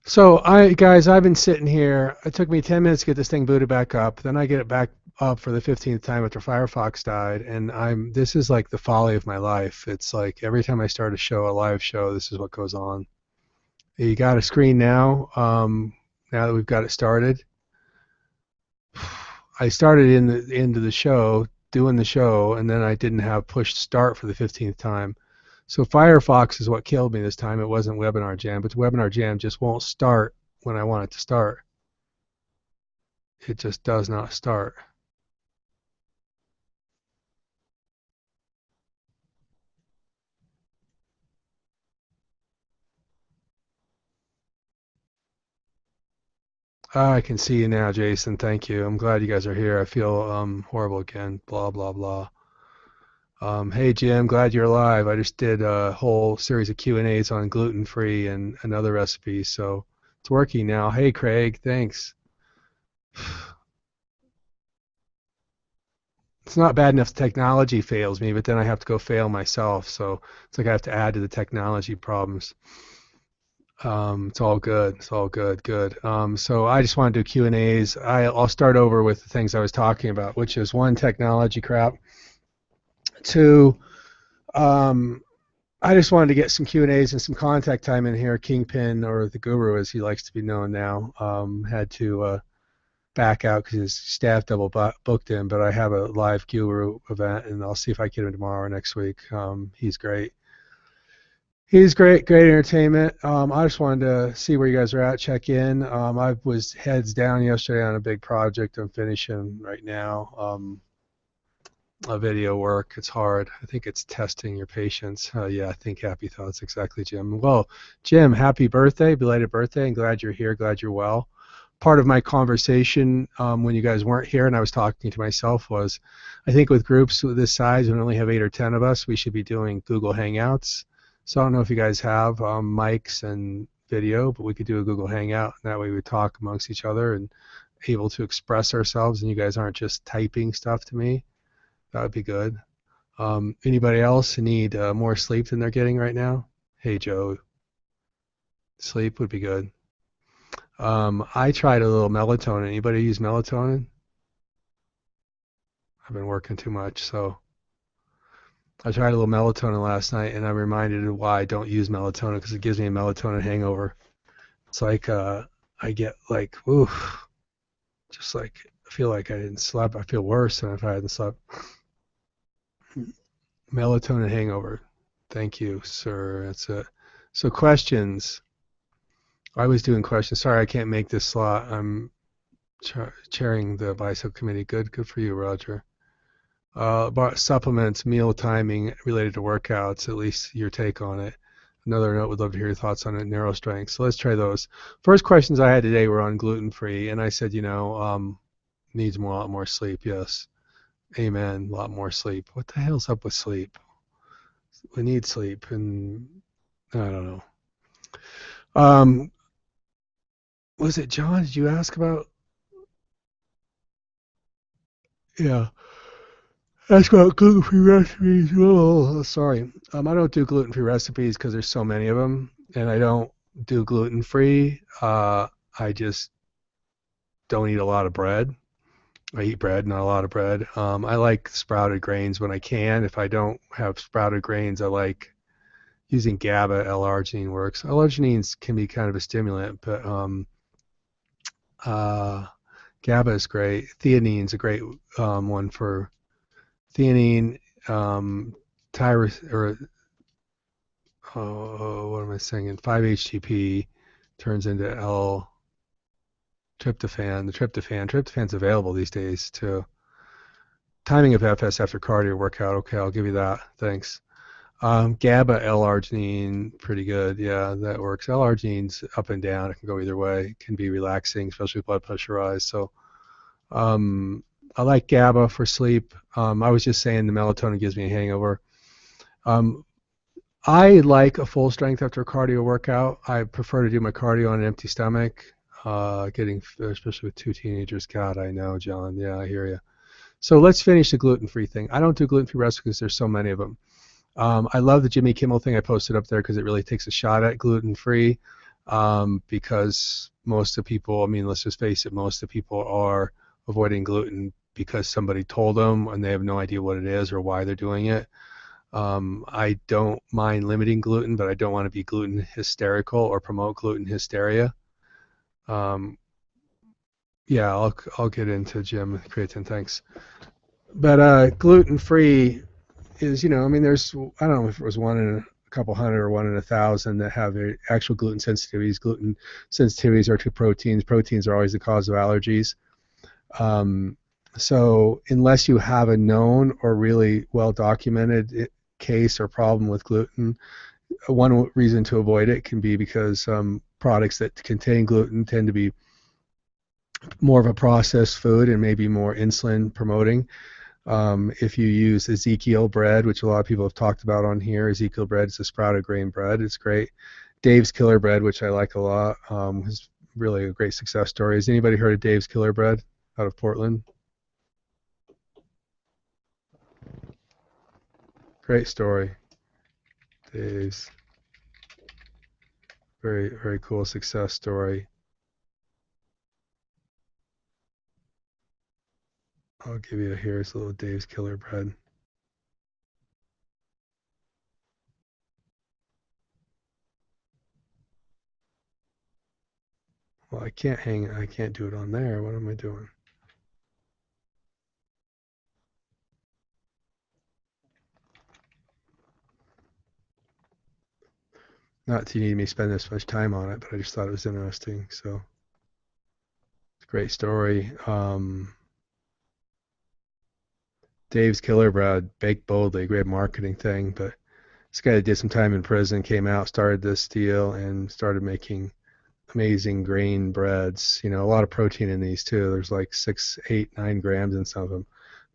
So guys, I've been sitting here. It took me 10 minutes to get this thing booted back up. Then I get it back up for the 15th time after Firefox died, and this is like the folly of my life. It's like every time I start a show, a live show, this is what goes on. You got a screen now. Now that we've got it started, I started in the end of the show, doing the show, and then I didn't have push start for the 15th time. So Firefox is what killed me this time. It wasn't Webinar Jam, but Webinar Jam just won't start when I want it to start. It just does not start. I can see you now, Jason. Thank you. I'm glad you guys are here. I feel horrible again. Blah, blah, blah. Hey, Jim, glad you're alive. I just did a whole series of Q&As on gluten-free and another recipe, so it's working now. Hey, Craig, thanks. It's not bad enough the technology fails me, but then I have to go fail myself, so it's like I have to add to the technology problems. It's all good. It's all good. Good. So I just want to do Q&As. I'll start over with the things I was talking about, which is one, technology crap. Two, I just wanted to get some Q&As and some contact time in here. Kingpin, or the Guru as he likes to be known now, had to back out because his staff double booked him, but I have a live Guru event, and I'll see if I get him tomorrow or next week. He's great. He's great, great entertainment. I just wanted to see where you guys are at, check in. I was heads down yesterday on a big project I'm finishing right now. A video work. It's hard. I think it's testing your patience. Yeah, I think happy thoughts. Exactly, Jim. Well, Jim, happy birthday, belated birthday, and glad you're here, glad you're well. Part of my conversation when you guys weren't here and I was talking to myself was, I think with groups this size, when we only have 8 or 10 of us, we should be doing Google Hangouts. So I don't know if you guys have mics and video, but we could do a Google Hangout. And that way we talk amongst each other and able to express ourselves, and you guys aren't just typing stuff to me. That would be good. Anybody else need more sleep than they're getting right now? Hey, Joe. Sleep would be good. I tried a little melatonin. Anybody use melatonin? I've been working too much, so I tried a little melatonin last night, and I'm reminded of why I don't use melatonin, because it gives me a melatonin hangover. It's like I get like, ooh, just like I feel like I didn't sleep. I feel worse than if I hadn't slept. Melatonin hangover. Thank you, sir. That's it. So questions. I was doing questions. Sorry, I can't make this slot. I'm chairing the BICEP committee. Good for you, Roger. About supplements, meal timing related to workouts, at least your take on it. Another note, would love to hear your thoughts on it, neurostrength. So let's try those. First questions I had today were on gluten-free, and I said, needs a lot more sleep. Yes. Amen. A lot more sleep. What the hell's up with sleep? We need sleep, and I don't know. Was it John? Did you ask about? Yeah. Ask about gluten-free recipes. Oh, sorry. I don't do gluten-free recipes because there's so many of them, and I don't do gluten-free. I just don't eat a lot of bread. I eat bread, not a lot of bread. I like sprouted grains when I can. If I don't have sprouted grains, I like using GABA. L-arginine works. L-arginines can be kind of a stimulant, but GABA is great. Theanine's a great one for theanine. Tyrus, or what am I saying? 5-HTP turns into L-tryptophan. Tryptophan's available these days too. Timing of FS after cardio workout. Okay, I'll give you that. Thanks. GABA, L-arginine, pretty good. Yeah, that works. L-arginine's up and down. It can go either way. It can be relaxing, especially with blood pressure rise. So I like GABA for sleep. I was just saying the melatonin gives me a hangover. I like a full strength after a cardio workout. I prefer to do my cardio on an empty stomach. Especially with 2 teenagers. God, I know, John. Yeah, I hear you. So let's finish the gluten-free thing. I don't do gluten-free recipes because there's so many of them. I love the Jimmy Kimmel thing I posted up there because it really takes a shot at gluten-free. because most of the people, I mean, let's just face it, most of the people are avoiding gluten because somebody told them and they have no idea what it is or why they're doing it. I don't mind limiting gluten, but I don't want to be gluten hysterical or promote gluten hysteria. Um, yeah, I'll get into Jim creatine. Thanks. But gluten free is, I mean, there's, I don't know if it was one in a couple hundred or one in 1,000 that have actual gluten sensitivities. Gluten sensitivities are to proteins. Proteins are always the cause of allergies. Um, so unless you have a known or really well documented case or problem with gluten, one reason to avoid it can be because products that contain gluten tend to be more of a processed food and maybe more insulin promoting. If you use Ezekiel bread, which a lot of people have talked about on here, Ezekiel bread is a sprouted grain bread. It's great. Dave's Killer Bread, which I like a lot, is really a great success story. Has anybody heard of Dave's Killer Bread out of Portland? Great story. Dave's. Very, very cool success story. I'll give you here's a little Dave's Killer Bread. Well, I can't do it on there. What am I doing? Not to need me spend this much time on it, but I just thought it was interesting. So it's a great story. Dave's Killer Bread, baked boldly, great marketing thing. But this guy did some time in prison, came out, started this deal, and started making amazing grain breads. A lot of protein in these too. There's like 6, 8, 9 grams in some of them.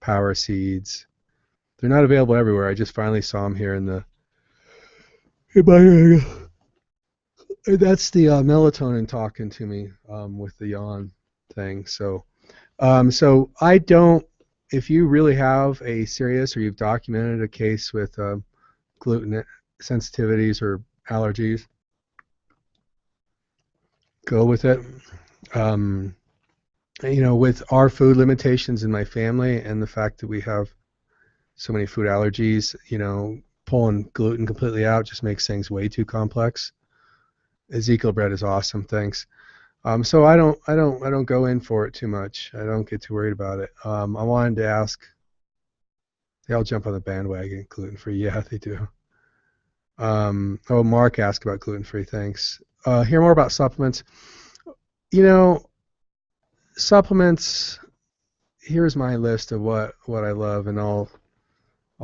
Power seeds. They're not available everywhere. I just finally saw them here in the. Hey, my area. That's the melatonin talking to me with the yawn thing. So I don't. If you really have a serious or you've documented a case with gluten sensitivities or allergies, go with it. Um, with our food limitations in my family and the fact that we have so many food allergies, pulling gluten completely out just makes things way too complex. Ezekiel bread is awesome, thanks. So I don't go in for it too much. I don't get too worried about it. I wanted to ask. They all jump on the bandwagon, gluten free. Yeah, they do. Mark asked about gluten free. Thanks. Hear more about supplements. You know, supplements. Here's my list of what I love, and I'll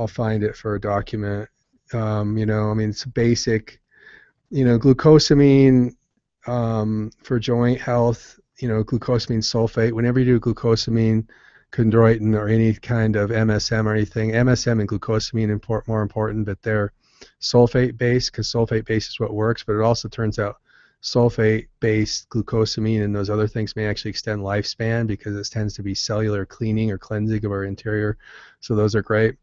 find it for a document. I mean, it's basic. Glucosamine for joint health. Glucosamine sulfate. Whenever you do glucosamine, chondroitin, or any kind of MSM or anything, MSM and glucosamine more important, but they're sulfate based because sulfate based is what works. But it also turns out sulfate based glucosamine and those other things may actually extend lifespan because it tends to be cellular cleaning or cleansing of our interior. So those are great.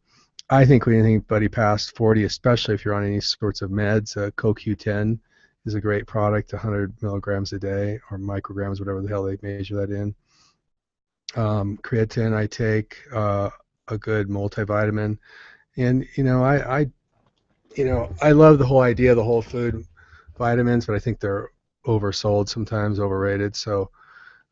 I think when anybody past 40, especially if you're on any sorts of meds, CoQ10 is a great product, 100 milligrams a day or micrograms, whatever the hell they measure that in. Creatine I take, a good multivitamin, and I love the whole idea of the whole food vitamins, but I think they're oversold sometimes, overrated. So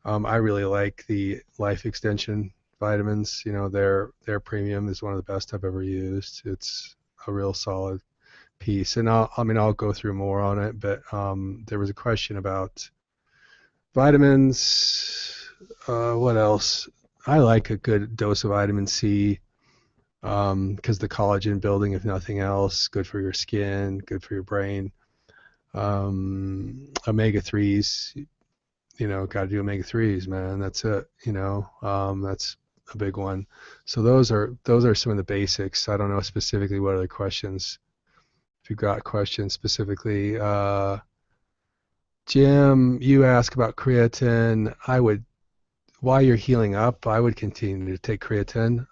I really like the life extension vitamins. Their premium is one of the best I've ever used. It's a real solid piece, and I'll go through more on it. But there was a question about vitamins. What else? I like a good dose of vitamin C because the collagen building, if nothing else, good for your skin, good for your brain. Omega 3s, got to do omega 3s, man. That's it. That's a big one. So those are some of the basics. I don't know specifically what other questions. If you've got questions specifically, Jim, you ask about creatine. While you're healing up, I would continue to take creatine.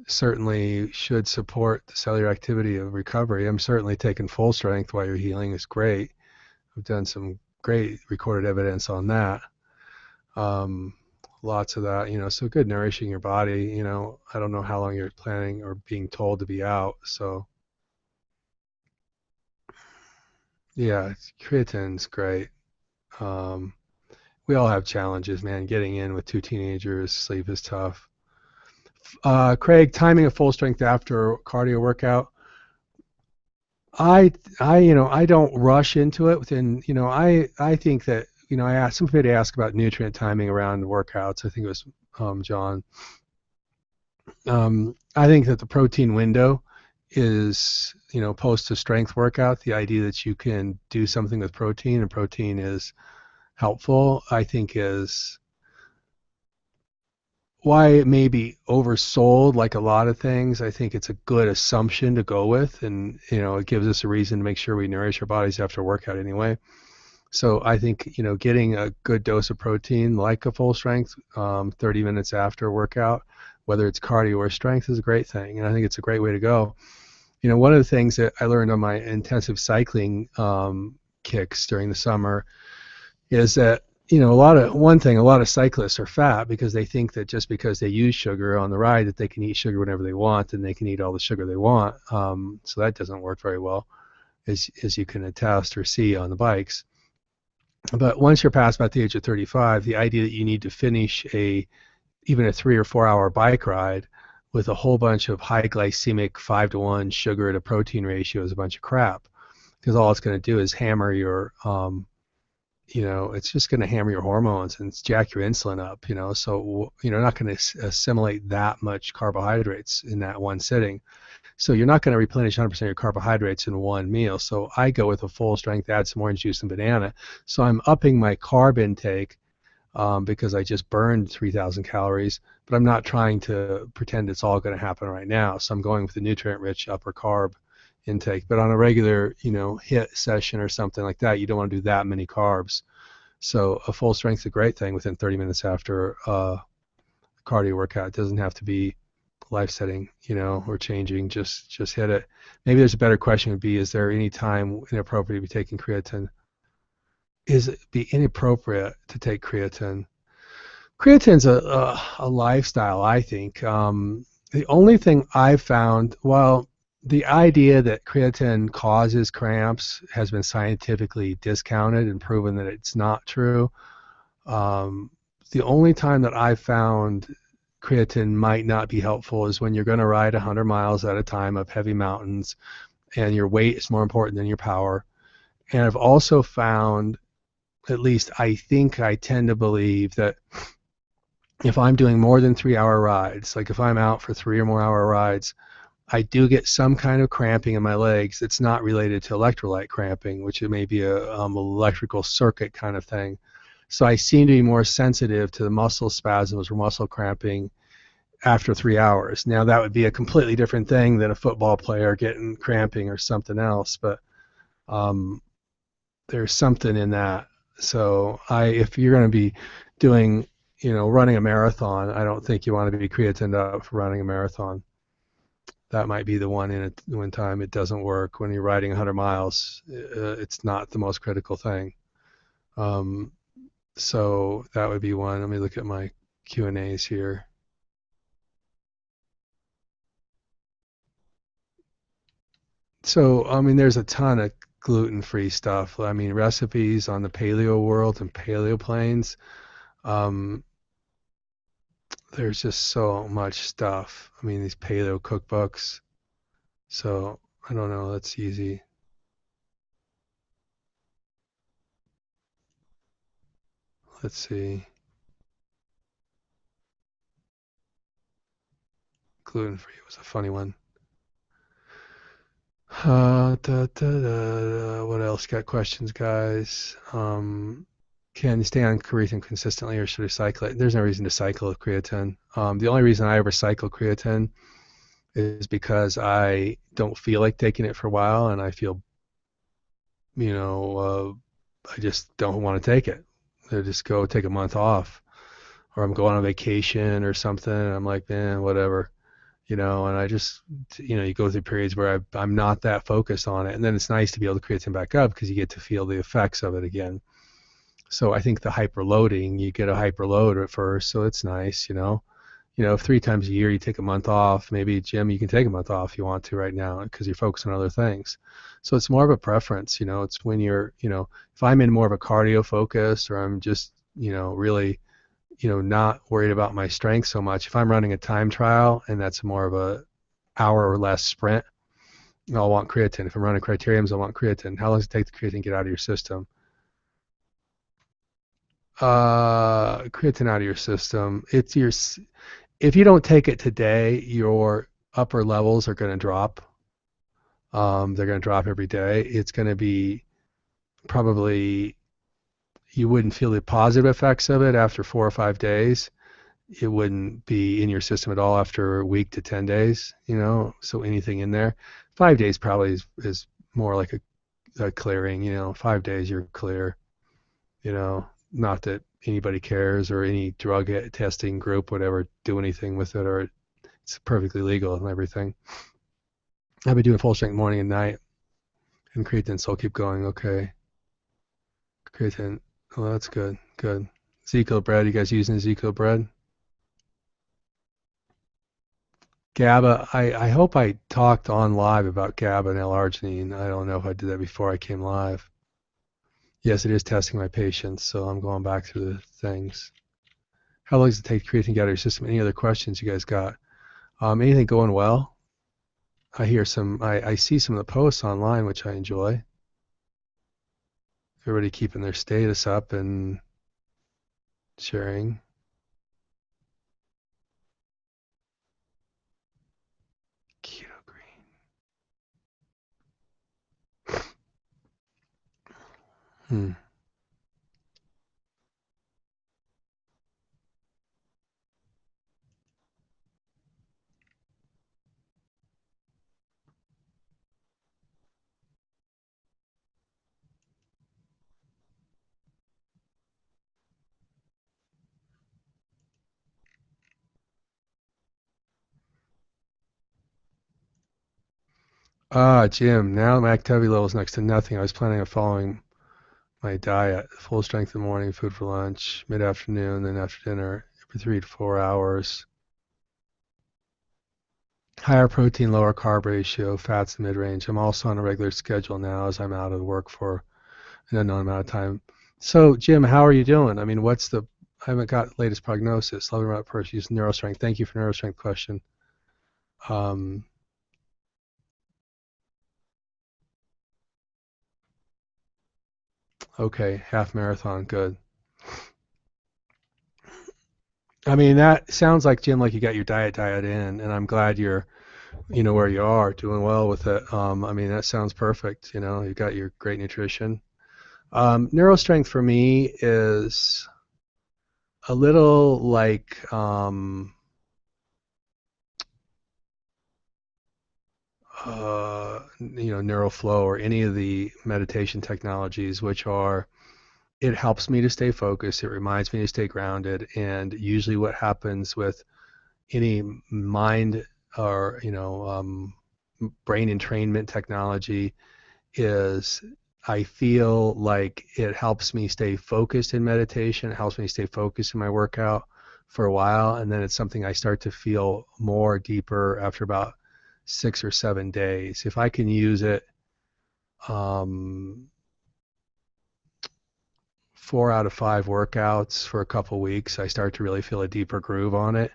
certainly should support the cellular activity of recovery. I'm certainly taking full strength while you're healing is great. I've done some great recorded evidence on that. Um, Lots of that, so good nourishing your body. I don't know how long you're planning or being told to be out. So yeah, creatine's great. Um, we all have challenges, man. Getting in with two teenagers, sleep is tough. Craig, timing a full strength after cardio workout. I don't rush into it within, I think that, I asked somebody to ask about nutrient timing around workouts. I think it was John. I think that the protein window is, post a strength workout, the idea that you can do something with protein and protein is helpful, I think is why it may be oversold like a lot of things. I think it's a good assumption to go with, and it gives us a reason to make sure we nourish our bodies after a workout anyway. So I think getting a good dose of protein, like a full strength, 30 minutes after a workout, whether it's cardio or strength, is a great thing, and I think it's a great way to go. One of the things that I learned on my intensive cycling kicks during the summer is that a lot of cyclists are fat because they think that just because they use sugar on the ride that they can eat sugar whenever they want and they can eat all the sugar they want. So that doesn't work very well, as you can attest or see on the bikes. But once you're past about the age of 35, the idea that you need to finish even a 3 or 4 hour bike ride with a whole bunch of high glycemic 5-to-1 sugar to protein ratio is a bunch of crap, because all it's going to do is hammer your it's just going to hammer your hormones and jack your insulin up, so you're not going to assimilate that much carbohydrates in that one sitting. So you're not going to replenish 100% of your carbohydrates in one meal. So I go with a full strength, add some orange juice and banana. So I'm upping my carb intake because I just burned 3,000 calories, but I'm not trying to pretend it's all going to happen right now. So I'm going with the nutrient-rich upper carb intake. But on a regular, HIIT session or something like that, you don't want to do that many carbs. So a full strength is a great thing within 30 minutes after a cardio workout. It doesn't have to be life setting, or changing. Just hit it. Maybe there's a better question would be: is there any time inappropriate to be taking creatine? Is it be inappropriate to take creatine? Creatine's a lifestyle, I think. The only thing I've found, well, the idea that creatine causes cramps has been scientifically discounted and proven that it's not true. Um, the only time that I've found creatine might not be helpful is when you're going to ride 100 miles at a time up heavy mountains and your weight is more important than your power. And I've also found, at least I think I tend to believe, that if I'm doing more than 3 hour rides, like if I'm out for 3 or more hour rides, I do get some kind of cramping in my legs. It's not related to electrolyte cramping, which it may be a electrical circuit kind of thing. So I seem to be more sensitive to the muscle spasms or muscle cramping after 3 hours. Now that would be a completely different thing than a football player getting cramping or something else, but um, there's something in that. So if you're going to be doing, running a marathon, I don't think you want to be creatined up for running a marathon. That might be the one one time it doesn't work. When you're riding 100 miles, it's not the most critical thing. Um, so that would be one. Let me look at my Q&As here. So, I mean, there's a ton of gluten-free stuff. I mean, recipes on the Paleo World and Paleo Planes. Um, there's just so much stuff. I mean, these paleo cookbooks. So, I don't know. That's easy. Let's see. Gluten-free was a funny one. What else? Got questions, guys? Can you stay on creatine consistently, or should I cycle it? There's no reason to cycle creatine. The only reason I ever cycle creatine is because I don't feel like taking it for a while, and I feel, I just don't want to take it. I just go take a month off, or I'm going on vacation or something, and I'm like, man, whatever. And I just, you go through periods where I'm not that focused on it. And then it's nice to be able to creatine back up because you get to feel the effects of it again. So I think the hyperloading, you get a hyperload at first, so it's nice. If 3 times a year you take a month off, maybe Jim, you can take a month off if you want to right now because you're focused on other things. So it's more of a preference. It's when you're, if I'm in more of a cardio focus or I'm just, really, not worried about my strength so much. If I'm running a time trial and that's more of a hour or less sprint, I'll want creatine. If I'm running criteriums, I'll want creatine. How long does it take the creatine to get out of your system? Creatine out of your system. If you don't take it today, your upper levels are going to drop. They're going to drop every day. It's going to be probably you wouldn't feel the positive effects of it after 4 or 5 days. It wouldn't be in your system at all after a week to 10 days. So anything in there. 5 days probably is more like a clearing. 5 days you're clear. Not that anybody cares or any drug testing group would ever do anything with it, or it's perfectly legal and everything. I've been doing full strength morning and night, and creatine, so I'll keep going. Okay, creatine. Oh, that's good. Good. Zico bread. You guys using Zico bread? GABA. I hope I talked on live about GABA and L-arginine. I don't know if I did that before I came live. Yes, it is testing my patients, so I'm going back through the things. How long does it take to creatine to get out of your system? Any other questions you guys got? Anything going well? I see some of the posts online, which I enjoy. Everybody keeping their status up and sharing. Keto green. Hmm. Jim, now my activity level is next to nothing. I was planning on following my diet, full strength in the morning, food for lunch, mid-afternoon, then after dinner, every 3 to 4 hours. Higher protein, lower carb ratio, fats in mid-range. I'm also on a regular schedule now as I'm out of work for an unknown amount of time. So, Jim, how are you doing? I mean, I haven't got latest prognosis. 11 rep per use neurostrength. Thank you for neurostrength question. Um, okay, half marathon, good. I mean, that sounds like, Jim, like you got your diet in, and I'm glad you're where you are, doing well with it. I mean, that sounds perfect. You got your great nutrition. Neurostrength for me is a little like NeuroFlow or any of the meditation technologies, which are it helps me to stay focused. It reminds me to stay grounded. And usually, what happens with any mind or brain entrainment technology is I feel like it helps me stay focused in meditation. It helps me stay focused in my workout for a while, and then it's something I start to feel more deeper after about 6 or 7 days. If I can use it 4 out of 5 workouts for a couple weeks, I start to really feel a deeper groove on it.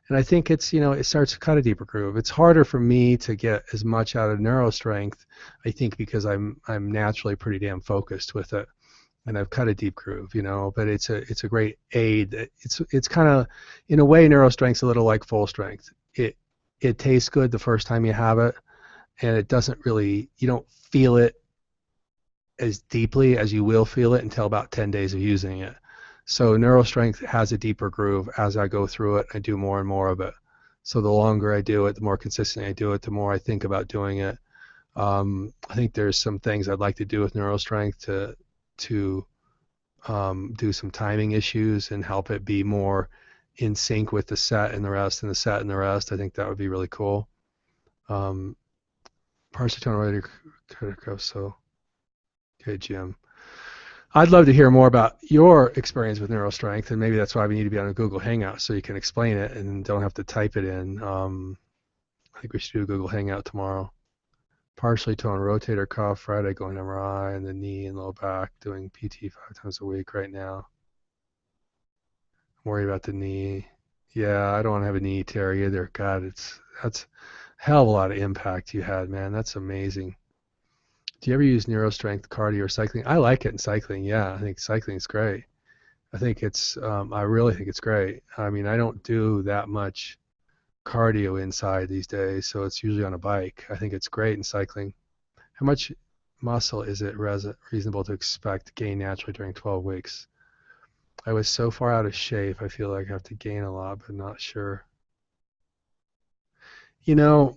And I think it starts to cut a deeper groove. It's harder for me to get as much out of neurostrength, I think, because I'm naturally pretty damn focused with it, and I've cut a deep groove. But it's a great aid. It's kind of, in a way, neurostrength's a little like full strength. It tastes good the first time you have it, and you don't feel it as deeply as you will feel it until about 10 days of using it. So neurostrength has a deeper groove as I go through it. I do more and more of it. So the longer I do it, the more consistently I do it, the more I think about doing it. I think there's some things I'd like to do with neurostrength to do some timing issues and help it be more in sync with the set and the rest and the set and the rest. I think that would be really cool. Partially tone rotator, so okay, Jim. I'd love to hear more about your experience with NeuroStrength, and maybe that's why we need to be on a Google Hangout so you can explain it and don't have to type it in. I think we should do a Google Hangout tomorrow. Partially toned rotator cuff, Friday going MRI, and the knee and low back, doing PT 5 times a week right now. I'm worried about the knee. Yeah, I don't want to have a knee tear either. God, that's a hell of a lot of impact you had, man. That's amazing. Do you ever use NeuroStrength cardio or cycling? I like it in cycling. Yeah, I think cycling is great. I think I really think it's great. I mean, I don't do that much cardio inside these days, so it's usually on a bike. I think it's great in cycling. How much muscle is it reasonable to expect to gain naturally during 12 weeks? I was so far out of shape, I feel like I have to gain a lot, but not sure. You know,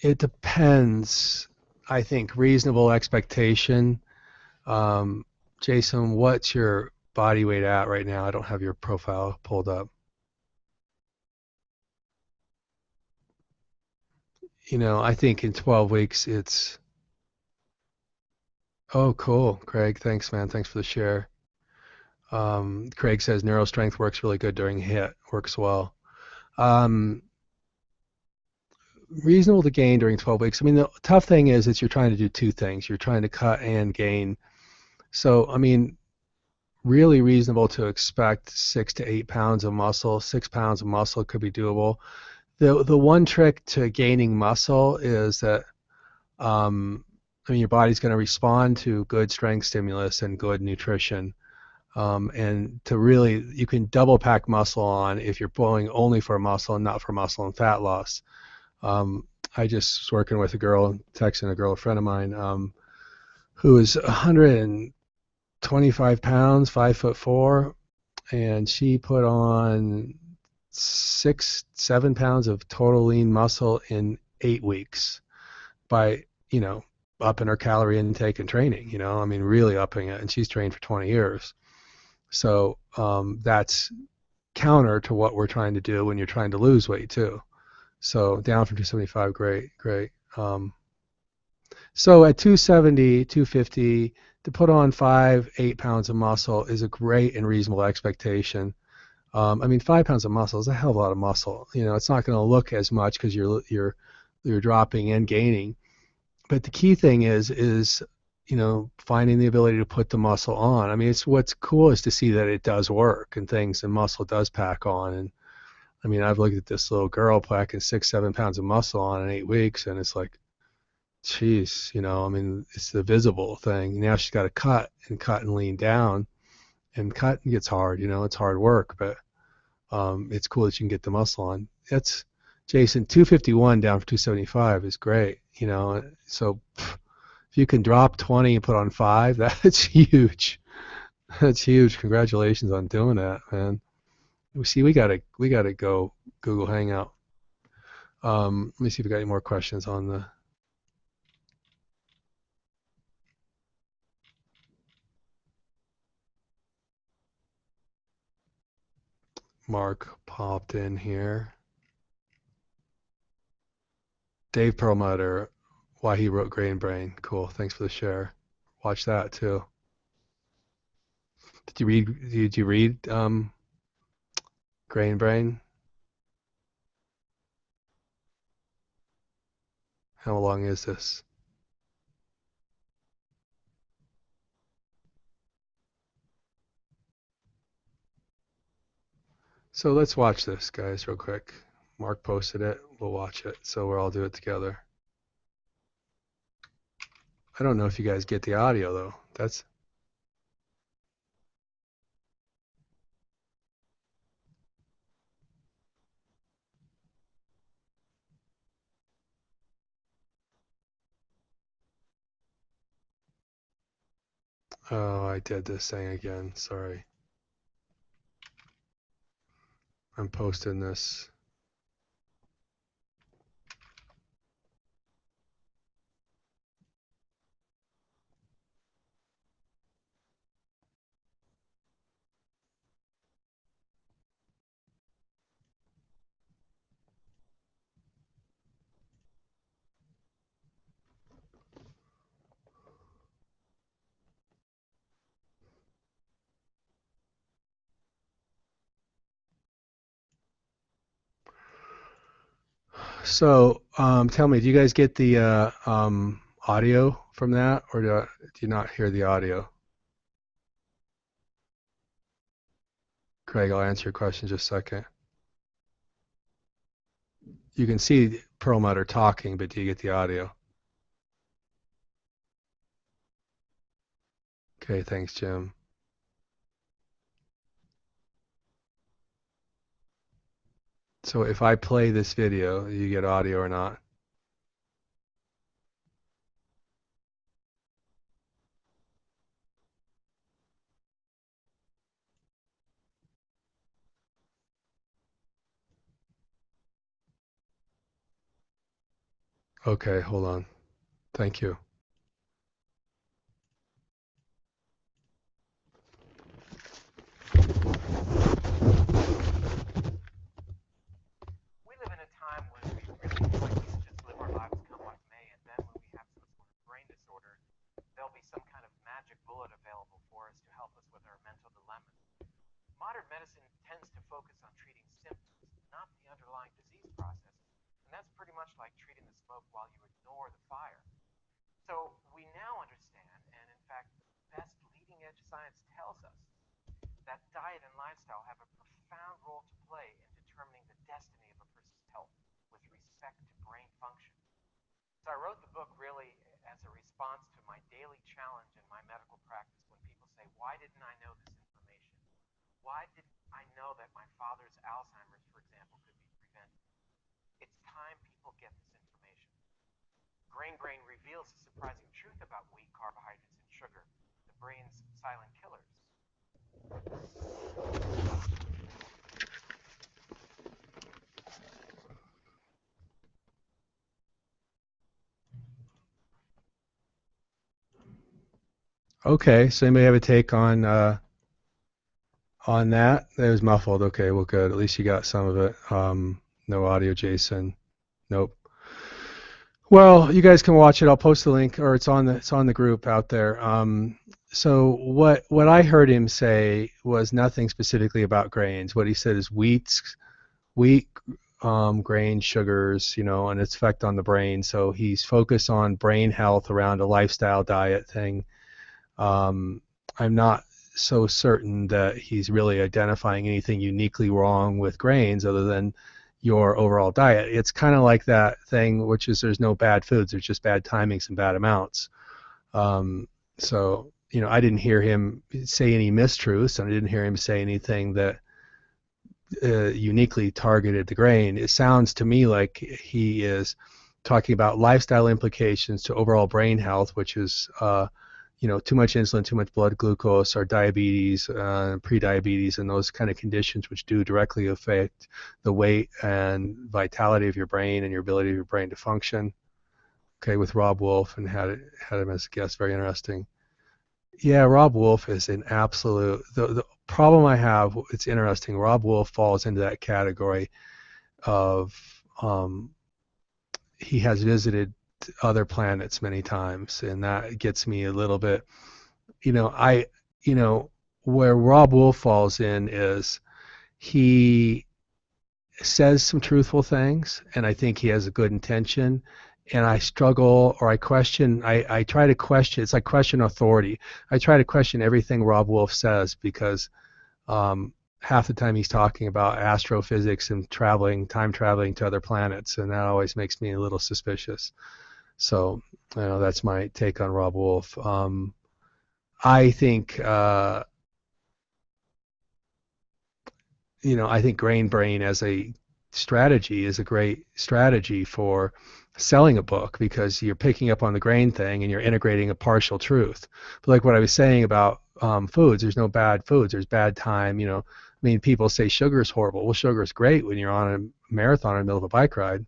it depends. I think reasonable expectation. Um, Jason, what's your body weight at right now? I don't have your profile pulled up. I think in 12 weeks it's, oh, cool. Craig, thanks, man. Thanks for the share. Craig says NeuroStrength works really good during HIIT, works well. Um, Reasonable to gain during 12 weeks. I mean, the tough thing is you're trying to do two things. You're trying to cut and gain. So, I mean, really reasonable to expect 6 to 8 pounds of muscle. 6 pounds of muscle could be doable. The one trick to gaining muscle is that I mean your body's going to respond to good strength stimulus and good nutrition. And to really, you can double pack muscle on if you're pulling only for muscle and not for muscle and fat loss. I just was working with a girl, texting a girl, a friend of mine, who is 125 pounds, 5'4", and she put on 6, 7 pounds of total lean muscle in 8 weeks by, upping her calorie intake and training, I mean, really upping it. And she's trained for 20 years. So that's counter to what we're trying to do when you're trying to lose weight too. So down from 275, great. So at 270, 250, to put on 5, 8 pounds of muscle is a great and reasonable expectation. I mean, 5 pounds of muscle is a hell of a lot of muscle. It's not going to look as much because you're dropping and gaining. But the key thing is finding the ability to put the muscle on. I mean, it's what's cool is to see that it does work and things, and muscle does pack on. And I mean, I've looked at this little girl packing 6, 7 pounds of muscle on in 8 weeks, and it's like, geez, I mean, it's the visible thing. Now she's got to cut and lean down, and cut gets hard. It's hard work, but it's cool that you can get the muscle on. That's Jason, 251 down from 275 is great. So if you can drop 20 and put on 5, that's huge. That's huge. Congratulations on doing that, man. We gotta go Google Hangout. Let me see if we got any more questions on the. Mark popped in here. Dave Perlmutter, why he wrote Grain Brain. Cool. Thanks for the share. Watch that too. Did you read Grain Brain? How long is this? So let's watch this, guys, real quick. Mark posted it. We'll watch it. So we'll all do it together. I don't know if you guys get the audio though. That's Oh, I did this thing again. Sorry. I'm posting this. So, tell me, do you guys get the audio from that, or do you not hear the audio? Craig, I'll answer your question in just a second. You can see Perlmutter talking, but do you get the audio? Okay, thanks, Jim. So if I play this video, you get audio or not? Okay, hold on. Thank you. We live in a time when we really feel like we should just live our lives come what may, and then when we have some sort of brain disorder, there'll be some kind of magic bullet available for us to help us with our mental dilemmas. Modern medicine tends to focus on treating symptoms, not the underlying disease processes, and that's pretty much like treating the smoke while you ignore the fire. So we now understand, and in fact, the best leading edge science tells us that diet and lifestyle have a profound role to play in determining the destiny of a person's health with respect to brain function. So I wrote the book really as a response to my daily challenge in my medical practice when people say, why didn't I know this information? Why didn't I know that my father's Alzheimer's, for example, could be prevented? It's time people get this information. Grain Brain reveals the surprising truth about wheat, carbohydrates, and sugar, the brain's silent killers. Okay, so anybody have a take on that? It was muffled. Okay, well, good. At least you got some of it. No audio, Jason. Nope. Well, you guys can watch it. I'll post the link, or it's on the group out there. So what I heard him say was nothing specifically about grains. What he said is wheat, grain, sugars, and its effect on the brain. So he's focused on brain health around a lifestyle diet thing. Um, I'm not so certain that he's really identifying anything uniquely wrong with grains other than your overall diet. It's kind of like that thing, which is there's no bad foods, there's just bad timings and bad amounts. So, I didn't hear him say any mistruths, and I didn't hear him say anything that uniquely targeted the grain. It sounds to me like he is talking about lifestyle implications to overall brain health, which is too much insulin, too much blood glucose, or diabetes, pre-diabetes, and those kind of conditions which do directly affect the weight and vitality of your brain and your ability of your brain to function. Okay, with Rob Wolf, and had him as a guest. Very interesting. Yeah, Rob Wolf is an absolute. The problem I have, it's interesting. Rob Wolf falls into that category of he has visited other planets many times, and that gets me a little bit. I, where Rob Wolf falls in is he says some truthful things, and I think he has a good intention. And I struggle, or I question. I try to question. It's like question authority. I try to question everything Rob Wolf says because half the time he's talking about astrophysics and time traveling to other planets, and that always makes me a little suspicious. So, that's my take on Rob Wolf. I think I think Grain Brain as a strategy is a great strategy for selling a book because you're picking up on the grain thing and you're integrating a partial truth. But like what I was saying about foods, there's no bad foods. There's bad time. I mean, people say sugar is horrible. Well, sugar is great when you're on a marathon in the middle of a bike ride.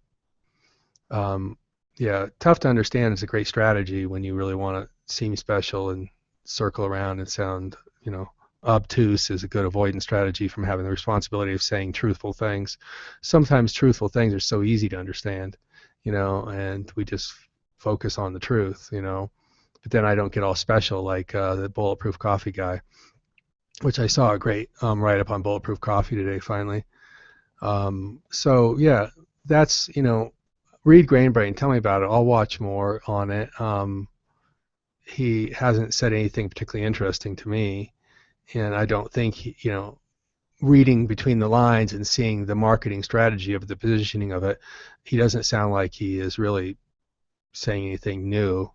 Um, yeah, tough to understand is a great strategy when you really want to seem special and circle around and sound, obtuse is a good avoidance strategy from having the responsibility of saying truthful things. Sometimes truthful things are so easy to understand, and we just focus on the truth, But then I don't get all special like the Bulletproof Coffee guy, which I saw a great write-up on Bulletproof Coffee today finally. So yeah, that's read Grain Brain. Tell me about it. I'll watch more on it. He hasn't said anything particularly interesting to me, and I don't think reading between the lines and seeing the marketing strategy of the positioning of it, he doesn't sound like he is really saying anything new.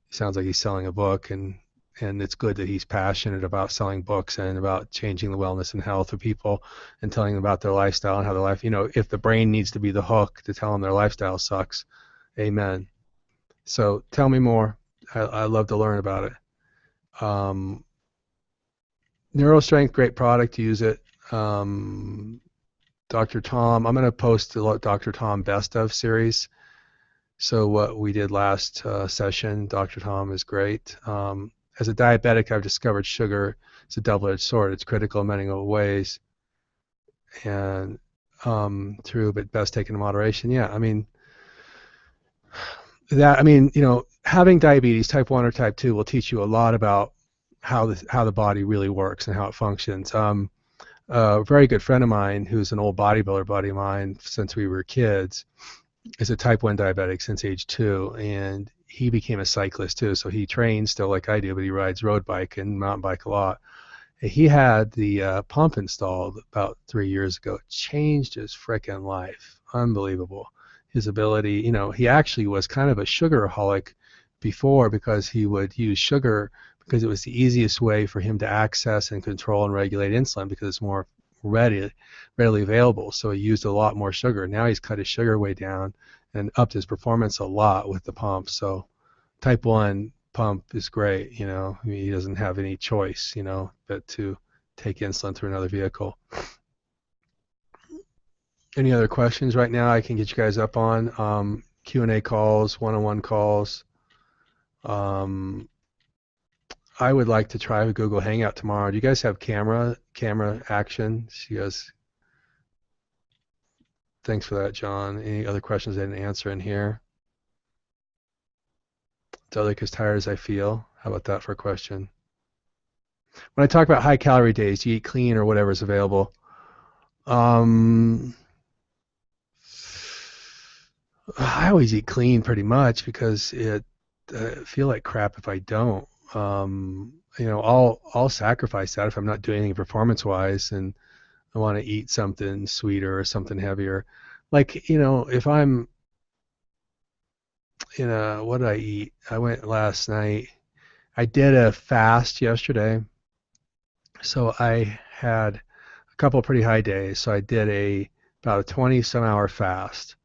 He sounds like he's selling a book, and it's good that he's passionate about selling books and about changing the wellness and health of people and telling them about their lifestyle and how their life, if the brain needs to be the hook to tell them their lifestyle sucks, amen. So tell me more. I love to learn about it. NeuroStrength, great product. Use it. Dr. Tom, I'm going to post the Dr. Tom Best of series. So what we did last session, Dr. Tom is great. As a diabetic, I've discovered sugar is a double-edged sword. It's critical in many ways, and true, but best taken in moderation. Yeah, I mean, having diabetes, type 1 or type 2, will teach you a lot about how the body really works and how it functions. A very good friend of mine, who's an old bodybuilder buddy of mine since we were kids, is a type 1 diabetic since age 2, and he became a cyclist too. So he trains still like I do, but he rides road bike and mountain bike a lot. He had the pump installed about 3 years ago. It changed his frickin' life. Unbelievable. His ability, he actually was kind of a sugaraholic before, because he would use sugar because it was the easiest way for him to access and control and regulate insulin, because it's more readily available. So he used a lot more sugar. Now he's cut his sugar way down and upped his performance a lot with the pump. So type 1 pump is great. I mean, he doesn't have any choice, but to take insulin through another vehicle. Any other questions right now I can get you guys up on? Q&A calls, one-on-one calls. I would like to try a Google Hangout tomorrow. Do you guys have camera action? You guys, thanks for that, John. Any other questions I didn't answer in here? As tired as I feel. How about that for a question? When I talk about high calorie days, you eat clean or whatever is available. I always eat clean pretty much, because I feel like crap if I don't. I'll sacrifice that if I'm not doing anything performance-wise, and I want to eat something sweeter or something heavier. Like, if I'm what did I eat? I went last night. I did a fast yesterday, so I had a couple of pretty high days. So I did about a 20-some hour fast,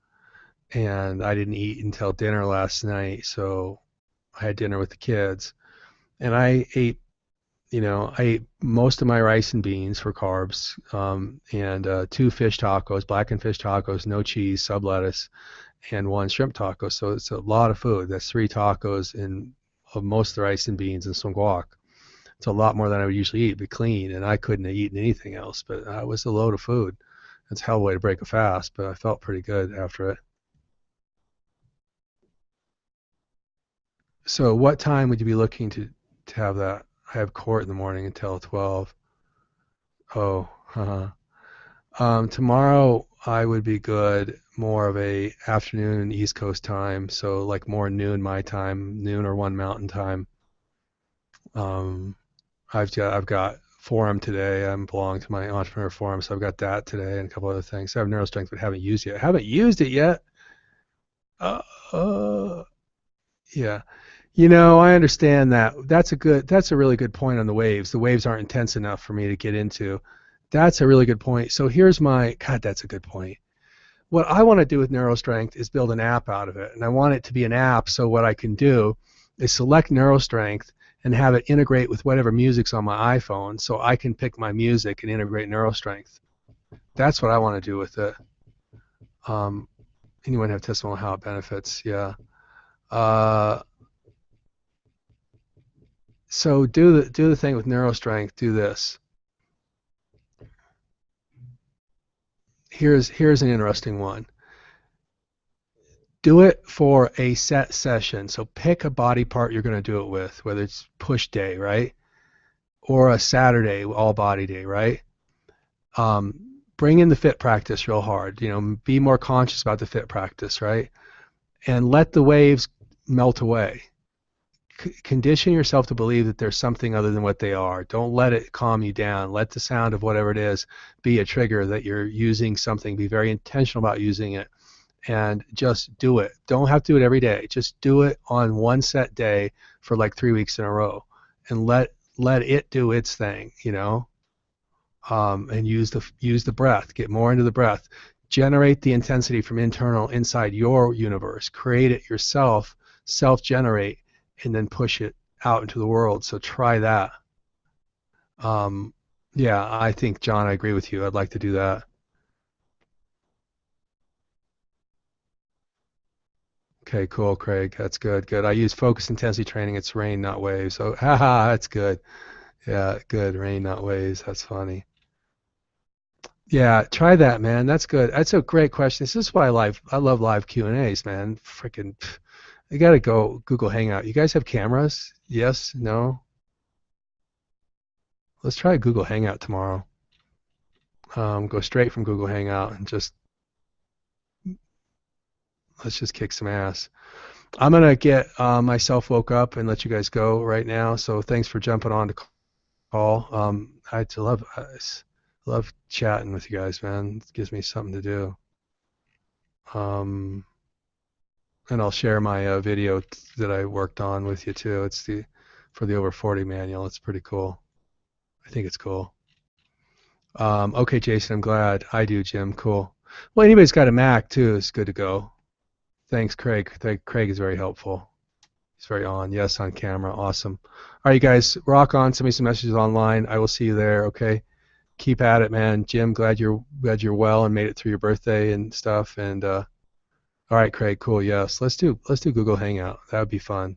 and I didn't eat until dinner last night. So I had dinner with the kids, and I ate most of my rice and beans for carbs, and 2 fish tacos, blackened fish tacos, no cheese, sub lettuce, and 1 shrimp taco. So it's a lot of food. That's 3 tacos and most of the rice and beans and some guac. It's a lot more than I would usually eat, but clean, and I couldn't have eaten anything else. But it was a load of food. It's a hell of a way to break a fast, but I felt pretty good after it. So what time would you be looking to have that? I have court in the morning until 12. Oh, tomorrow I would be good, more of a afternoon East Coast time, so like more noon my time, noon or 1 Mountain time. I've got forum today. I'm belong to my entrepreneur forum, so I've got that today and a couple other things. I have NeuroStrength, but haven't used it. Haven't used it yet. Yeah. I understand that. That's a really good point on the waves. The waves aren't intense enough for me to get into. That's a really good point. So here's God, that's a good point. What I want to do with NeuroStrength is build an app out of it. And I want it to be an app, so what I can do is select NeuroStrength and have it integrate with whatever music's on my iPhone, so I can pick my music and integrate NeuroStrength. That's what I want to do with it. Anyone have testimony on how it benefits? Yeah. So do the thing with NeuroStrength. Do this. Here's an interesting one. Do it for a set session. So pick a body part you're going to do it with, whether it's push day, right, or a Saturday all body day, right? Bring in the fit practice real hard. Be more conscious about the fit practice, right? and let the waves melt away. Condition yourself to believe that there's something other than what they are. Don't let it calm you down. Let the sound of whatever it is be a trigger that you're using something. Be very intentional about using it, and just do it. Don't have to do it every day. Just do it on one set day for like 3 weeks in a row, and let it do its thing. And use the breath. Get more into the breath. Generate the intensity from internal inside your universe. Create it yourself. Self-generate, and then push it out into the world. So try that. Um, yeah, I think, John, I agree with you. I'd like to do that. Okay, cool, Craig. That's good. Good. I use focus intensity training. It's rain, not waves. So, haha, that's good. Yeah, good. Rain, not waves. That's funny. Yeah, try that, man. That's good. That's a great question. This is why I love live Q&As, man. Freaking, you got to go Google Hangout. You guys have cameras? Yes? No? Let's try Google Hangout tomorrow. Go straight from Google Hangout and just let's just kick some ass. I'm gonna get myself woke up and let you guys go right now. So thanks for jumping on the call. I love chatting with you guys, man. It gives me something to do. Um, and I'll share my video that I worked on with you too. It's the for the over 40 manual. It's pretty cool. I think it's cool. Okay, Jason, I'm glad. I do, Jim. Cool. Well, anybody's got a Mac too. It's good to go. Thanks, Craig. Craig is very helpful. He's very on. Yes, on camera. Awesome. All right, you guys, rock on. Send me some messages online. I will see you there. Okay. Keep at it, man. Jim, glad you're well and made it through your birthday and stuff. And all right, Craig. Cool. Yes. Let's do Google Hangout. That would be fun.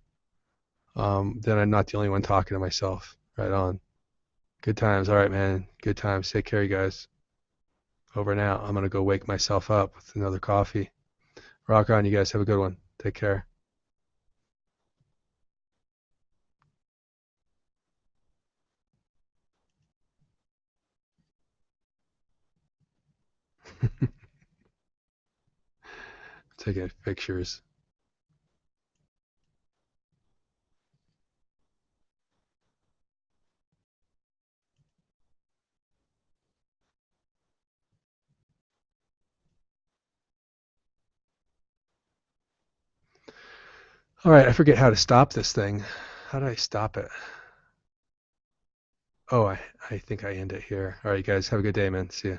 Then I'm not the only one talking to myself. Right on. Good times. All right, man. Good times. Take care, you guys. Over and out. I'm gonna go wake myself up with another coffee. Rock on, you guys. Have a good one. Take care. Taking pictures. All right, I forget how to stop this thing. How do I stop it? Oh, I think I end it here. All right, guys, have a good day, man. See ya.